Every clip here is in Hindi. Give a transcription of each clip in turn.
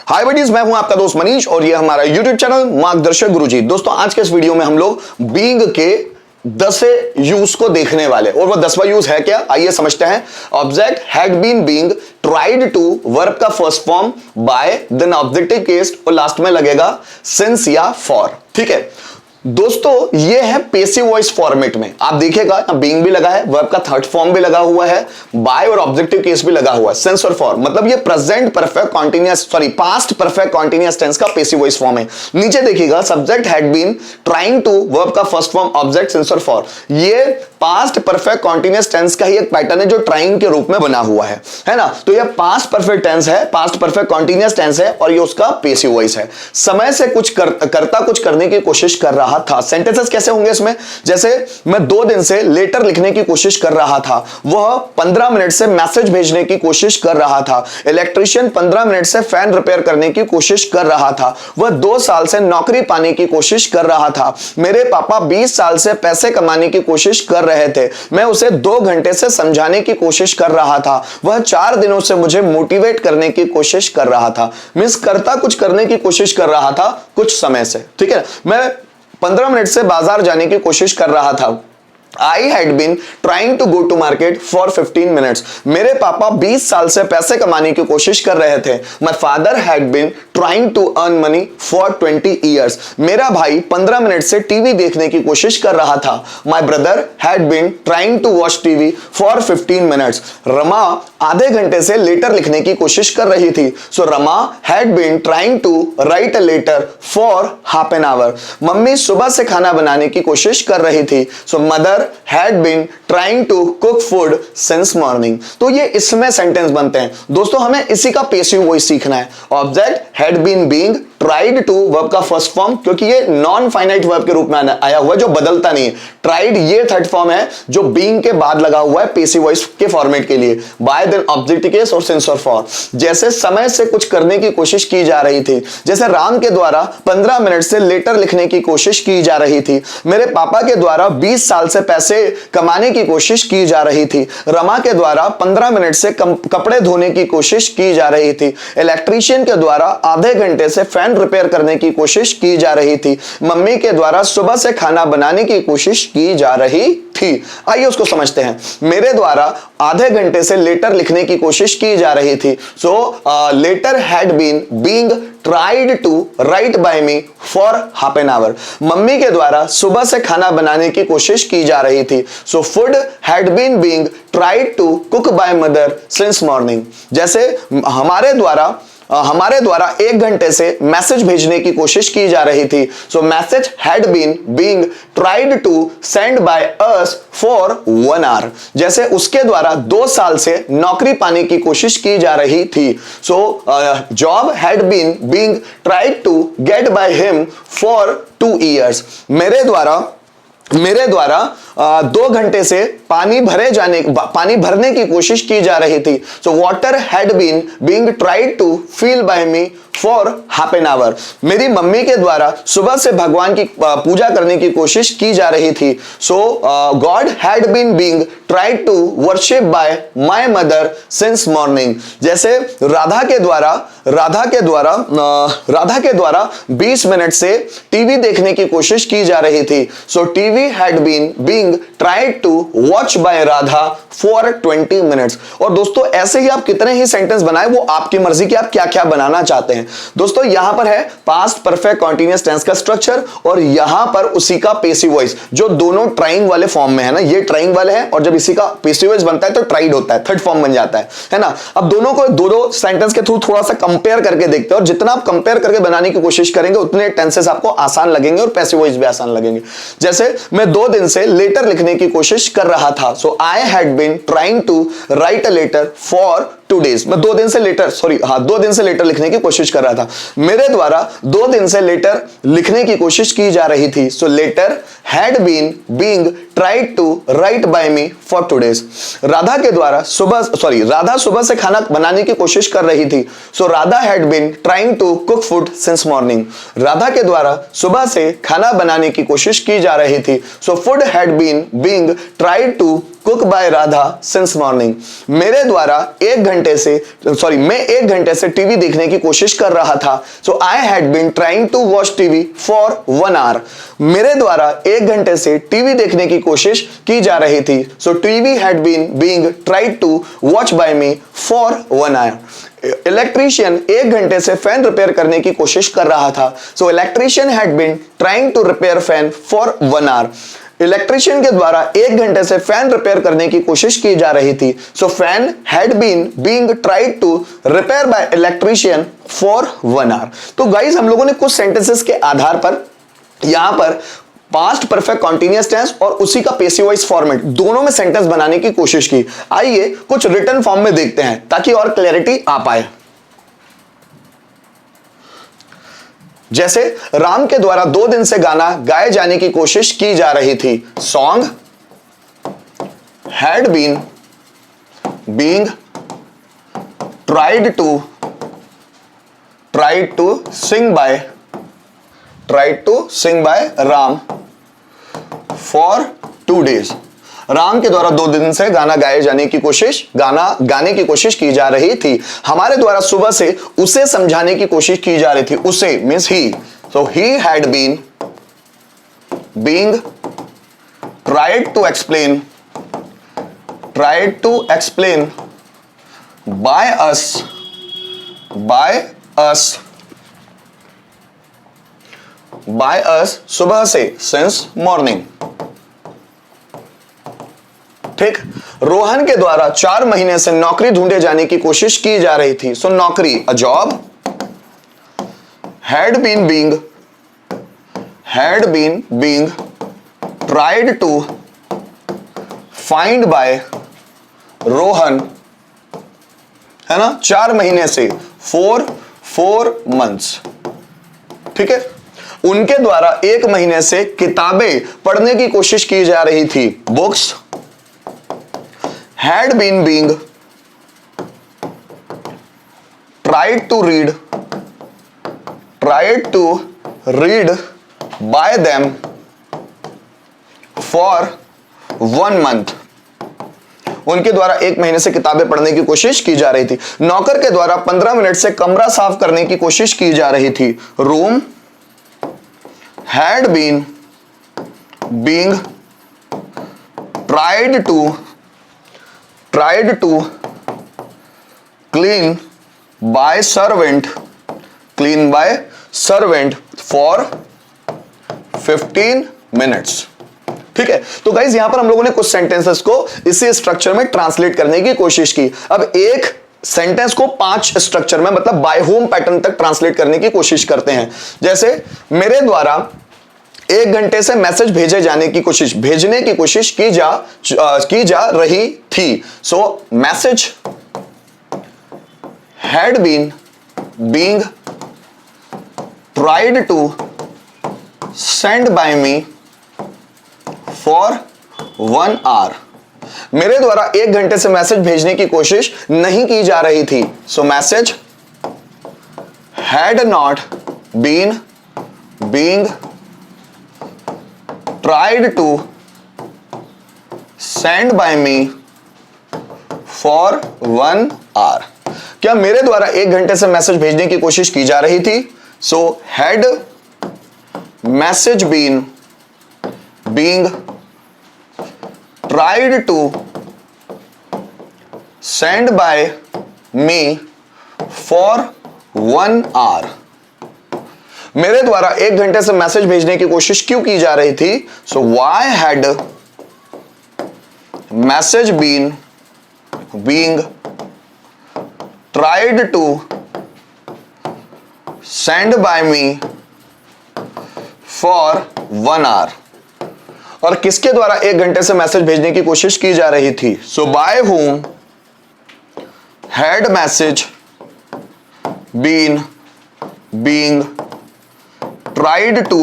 हाय बडीज, मैं हूं आपका दोस्त मनीष और ये हमारा यूट्यूब चैनल मार्गदर्शक गुरुजी। दोस्तों आज के इस वीडियो में हम लोग बीइंग के 10 यूज को देखने वाले और वो 10वां यूज है क्या, आइए समझते हैं। Object had been being tried to, verb का first form by, then objective case और लास्ट में लगेगा सिंस या फॉर। ठीक है दोस्तों, ये है पैसिव वॉइस फॉर्मेट में। आप देखिएगा बीइंग भी लगा है, वर्ब का थर्ड फॉर्म भी लगा हुआ है, बाय और ऑब्जेक्टिव केस भी लगा हुआ है, सिंस और फॉर। मतलब ये present perfect continuous past perfect continuous tense का पैसिव वॉइस फॉर्म है। नीचे देखिएगा subject had been trying to, verb का फर्स्ट फॉर्म ऑब्जेक्ट सिंस और फॉर। ये पास्ट परफेक्ट कॉन्टिन्यूअस टेंस का ही एक पैटर्न है जो ट्राइंग के रूप में बना हुआ है ना। तो ये पास्ट परफेक्ट टेंस है, पास्ट परफेक्ट कॉन्टिन्यूअस टेंस है और ये उसका पैसिव वॉइस है। समय से कुछ करता कुछ करने की कोशिश कर रहा था। सेंटेंसेस कैसे होंगे इसमें, जैसे मैं 2 दिन से लेटर लिखने की कोशिश कर रहा था, वह 15 मिनट से मैसेज भेजने की कोशिश कर रहा था। इलेक्ट्रीशियन 15 मिनट से फैन रिपेयर करने की कोशिश कर रहा था। वह 2 साल से नौकरी पाने की कोशिश कर रहा था। मेरे पापा 20 साल से पैसे कमाने की कोशिश कर रहे थे। मैं उसे 2 घंटे से समझाने की कोशिश कर रहा था। वह 4 दिनों से मुझे मोटिवेट करने की कोशिश कर रहा था। मींस करता कुछ करने की कोशिश कर रहा था कुछ समय से। ठीक है, मैं 15 मिनट से बाजार जाने की कोशिश कर रहा था। I had been trying to go to market for 15 minutes. मेरे पापा 20 साल से पैसे कमाने की कोशिश कर रहे थे। My father had been trying to earn money for 20 years. मेरा भाई 15 मिनट से टीवी देखने की कोशिश कर रहा था। My brother had been trying to watch TV for 15 minutes. Rama आधे घंटे से लेटर लिखने की कोशिश कर रही थी। So Rama had been trying to write a letter for half an hour. Mummy सुबह से खाना बनाने की कोशिश कर रही थी। So mother had been trying to cook food since morning. तो ये इसमें सेंटेंस बनते हैं। दोस्तों हमें इसी का पैसिव वॉइस सीखना है। Object had been being tried to, verb का फर्स्ट फॉर्म, क्योंकि ये नॉन फाइनाइट वर्ब के रूप में आया हुआ है जो बदलता नहीं है। ट्राइड ये थर्ड फॉर्म है जो बीइंग के बाद लगा हुआ है पैसिव वॉइस के फॉर्मेट के लिए। बाय, देन ऑब्जेक्टिव केस और सिंस और फॉर। जैसे समय से कुछ करने की कोशिश की जा रही थी, जैसे राम के द्वारा 15 मिनट से लेटर लिखने की कोशिश की जा रही थी। मेरे पापा के द्वारा 20 साल से पैसे कमाने की कोशिश की जा रही थी। रमा के द्वारा 15 मिनट से कपड़े धोने की कोशिश की जा रही थी। इलेक्ट्रीशियन के द्वारा आधे घंटे से फैन रिपेयर करने की कोशिश की जा रही थी। मम्मी के द्वारा सुबह से खाना बनाने की कोशिश की जा रही थी। आइए उसको समझते हैं। मेरे द्वारा आधे घंटे से लेटर लिखने की कोशिश की जा रही थी। So letter had been being tried to write by me for half an hour. Mummy के द्वारा सुबह से खाना बनाने की कोशिश की जा रही थी। So food had been being tried to cook by mother since morning. जैसे हमारे द्वारा 1 घंटे से मैसेज भेजने की कोशिश की जा रही थी। So message had been being tried to send by us for 1 hour. जैसे उसके द्वारा 2 साल से नौकरी पाने की कोशिश की जा रही थी। So job had been being tried to get by him for 2 years। मेरे द्वारा 2 घंटे से पानी भरने की कोशिश की जा रही थी। So water had been being tried to fill by me for half an hour. मेरी मम्मी के द्वारा सुबह से भगवान की पूजा करने की कोशिश की जा रही थी। So God had been being tried to worship by my mother since morning. जैसे राधा के द्वारा 20 मिनट से टीवी देखने की कोशिश की जा रही थी। So TV had been being tried to watch by Radha for 20 minutes. और दोस्तों ऐसे ही आप कितने ही सेंटेंस बनाए, वो आपकी मर्जी की आप क्या क्या बनाना चाहते हैं। दोस्तों यहां पर है पास्ट परफेक्ट कॉन्टिन्यूअस टेंस का स्ट्रक्चर और यहां पर उसी का पैसिव वॉइस जो दोनों ट्राइंग वाले फॉर्म में है ना। ये ट्राइंग वाले हैं और जब इसी का पैसिव वॉइस बनता है तो ट्राइड होता है, थर्ड फॉर्म बन जाता है ना। अब दोनों को दो सेंटेंस के थ्रू थोड़ा सा कंपेयर करके देखते हैं और जितना आप कंपेयर करके बनाने की कोशिश करेंगे उतने टेंसेस आपको आसान लगेंगे और पैसिव वॉइस भी आसान लगेंगे। जैसे मैं 2 दिन से लेटर लिखने की कोशिश कर रहा था। So I had been trying to write a letter for 2 days। मैं 2 दिन से लेटर लिखने की कोशिश कर रहा था। मेरे द्वारा 2 दिन से लेटर लिखने की कोशिश की जा रही थी। So letter had been being tried to write by me for 2 days। Radha सुबह से खाना बनाने की कोशिश कर रही थी। So Radha had been trying to cook food since morning. Radha के द्वारा सुबह से खाना बनाने की कोशिश की जा रही थी। So food had been being tried to cook by Radha since morning. मेरे द्वारा मैं 1 घंटे से टीवी देखने की कोशिश कर रहा था। So I had been trying to watch TV for 1 hour. मेरे द्वारा 1 घंटे से टीवी देखने की कोशिश की जा रही थी। So TV had been being tried to watch by me for 1 hour. Electrician 1 घंटे से फैन रिपेयर करने की कोशिश कर रहा था। So electrician had been trying to repair fan for 1 hour. Electrician के द्वारा 1 घंटे से फैन रिपेयर करने की कोशिश की जा रही थी। So fan had been being tried to repair by electrician for 1 hour. तो गाइस हम लोगों ने कुछ सेंटेंसेस के आधार पर यहां पर पास्ट परफेक्ट कॉन्टिन्यूअस टेंस और उसी का पैसिव वॉइस फॉर्मेट दोनों में सेंटेंस बनाने की कोशिश की। आइए कुछ रिटन फॉर्म में देखते हैं ताकि और क्लैरिटी आ पाए। जैसे राम के द्वारा 2 दिन से गाना गाए जाने की कोशिश की जा रही थी। Song had been being tried to sing by Ram for 2 days। Ram के द्वारा 2 दिन से गाना गाने की कोशिश की जा रही थी। हमारे द्वारा सुबह से उसे समझाने की कोशिश की जा रही थी। उसे means he. So he had been being tried to explain by us सुबह से सिंस मॉर्निंग। ठीक। रोहन के द्वारा 4 महीने से नौकरी ढूंढे जाने की कोशिश की जा रही थी। सो नौकरी a job had been being tried to find by Rohan, है ना, 4 महीने से 4 months। ठीक है। उनके द्वारा 1 महीने से किताबें पढ़ने की कोशिश की जा रही थी। Books had been being tried to read by them for 1 month। उनके द्वारा 1 महीने से किताबें पढ़ने की कोशिश की जा रही थी। नौकर के द्वारा 15 मिनट से कमरा साफ करने की कोशिश की जा रही थी। Room had been being tried to clean by servant for 15 minutes। ठीक है। तो गाइज यहां पर हम लोगों ने कुछ सेंटेंसेस को इसी स्ट्रक्चर में ट्रांसलेट करने की कोशिश की। अब एक सेंटेंस को 5 स्ट्रक्चर में मतलब बाय होम पैटर्न तक ट्रांसलेट करने की कोशिश करते हैं। जैसे मेरे द्वारा 1 घंटे से मैसेज भेजने की कोशिश की जा रही थी। So message had been being tried to send by me for 1 hour. मेरे द्वारा 1 घंटे से मैसेज भेजने की कोशिश नहीं की जा रही थी। So message had not been being tried to send by me for 1 hour। क्या मेरे द्वारा 1 घंटे से मैसेज भेजने की कोशिश की जा रही थी। So had message been being tried to send by me for 1 hour। मेरे द्वारा 1 घंटे से मैसेज भेजने की कोशिश क्यों की जा रही थी। So why had message been being tried to send by me for 1 hour। और किसके द्वारा 1 घंटे से मैसेज भेजने की कोशिश की जा रही थी। So bye whom had message been being tried to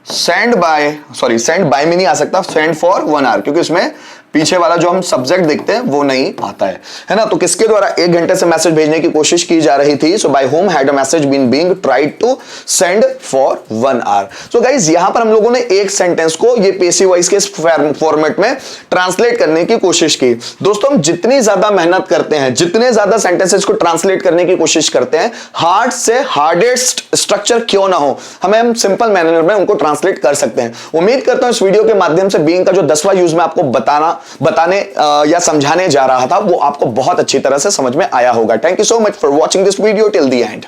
send by में नहीं आ सकता send for 1 hour, क्योंकि इसमें पीछे वाला जो हम सब्जेक्ट देखते हैं वो नहीं आता है ना। तो किसके द्वारा 1 घंटे से मैसेज भेजने की कोशिश की जा रही थी? So by whom had a message been being tried to send for 1 hour. So guys यहां पर हम लोगों ने एक सेंटेंस को ये पेसिव वॉइस के फॉर्मेट में ट्रांसलेट करने की कोशिश की। दोस्तों हम जितनी ज्यादा मेहनत करते हैं, जितने ज्यादा सेंटेंसेस को ट्रांसलेट करने की कोशिश करते हैं, हार्ड से हार्डेस्ट स्ट्रक्चर क्यों ना हो, हम सिंपल मैनर में उनको ट्रांसलेट कर सकते हैं। उम्मीद करता हूं इस वीडियो के माध्यम से बीइंग का जो 10वां यूज मैं आपको बताने या समझाने जा रहा था वो आपको बहुत अच्छी तरह से समझ में आया होगा। Thank you so much for watching this video till the end.